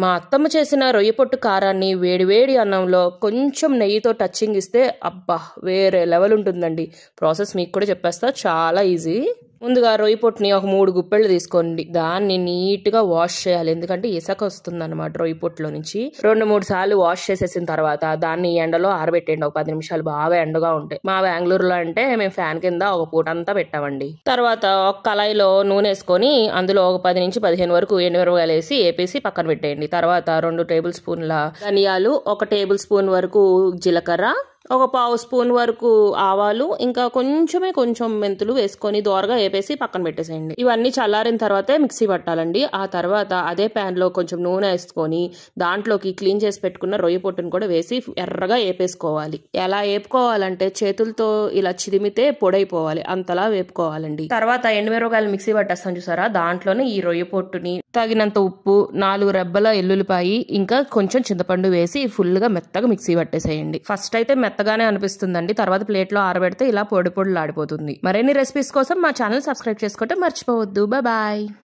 మా అత్తమ్మ చేసిన రొయ్య పొట్టు కారాన్ని వేడివేడి అన్నంలో కొంచెం నెయ్యితో టచ్చింగ్ ఇస్తే అబ్బా వేరే లెవెల్ ఉంటుందండి. ప్రాసెస్ మీకు కూడా చెప్పేస్తా, చాలా ఈజీ. ముందుగా రొయ్య పొట్టుని ఒక 3 గుప్పెళ్ళు తీసుకోండి. దాన్ని నీట్గా వాష్ చేయాలి, ఎందుకంటే ఇసక వస్తుంది అనమాట రొయ్య పొట్టులో నుంచి. 2-3 సార్లు వాష్ చేసేసిన తర్వాత దాన్ని ఎండలో ఆరబెట్టండి. ఒక 10 నిమిషాలు బాగా ఎండగా ఉంటాయి. మా బెంగళూరులో అంటే మేము ఫ్యాన్ కింద ఒక పూట అంతా పెట్టామండి. తర్వాత ఒక కళాయిలో నూనె వేసుకొని అందులో ఒక 10 నుంచి 15 వరకు ఎండుమిరపకాయలు వేసి వేపేసి పక్కన పెట్టేయండి. తర్వాత 2 టేబుల్ స్పూన్ల ధనియాలు, 1 టేబుల్ స్పూన్ వరకు జీలకర్ర, ఒక 1/2 స్పూన్ వరకు ఆవాలు, ఇంకా కొంచెం మెంతులు వేసుకొని దోరగా వేపేసి పక్కన పెట్టేసేయండి. ఇవన్నీ చల్లారిన తర్వాతే మిక్సీ పట్టాలండి. ఆ తర్వాత అదే ప్యాన్ లో కొంచెం నూనె వేసుకొని దాంట్లోకి క్లీన్ చేసి పెట్టుకున్న రొయ్య పొట్టును కూడా వేసి ఎర్రగా వేపేసుకోవాలి. ఎలా వేపుకోవాలంటే చేతులతో ఇలా చిదిమితే పొడైపోవాలి, అంతలా వేపుకోవాలండి. తర్వాత ఎండుమిరపకాయలు మిక్సీ పట్టేస్తాం చూసారా, దాంట్లోనే ఈ రొయ్య పొట్టుని, తగినంత ఉప్పు, 4 రెబ్బల ఎల్లుల్లిపాయి, ఇంకా కొంచెం చింతపండు వేసి ఫుల్ గా మెత్తగా మిక్సీ పట్టేసేయండి. ఫస్ట్ అయితే మెత్తగానే అనిపిస్తుందండి, తర్వాత ప్లేట్ లో ఆరబెడితే ఇలా పొడి పొడిలాడిపోతుంది. మరిన్ని రెసిపీస్ కోసం మా ఛానల్ సబ్స్క్రైబ్ చేసుకుంటే మర్చిపోవద్దు. బాయ్.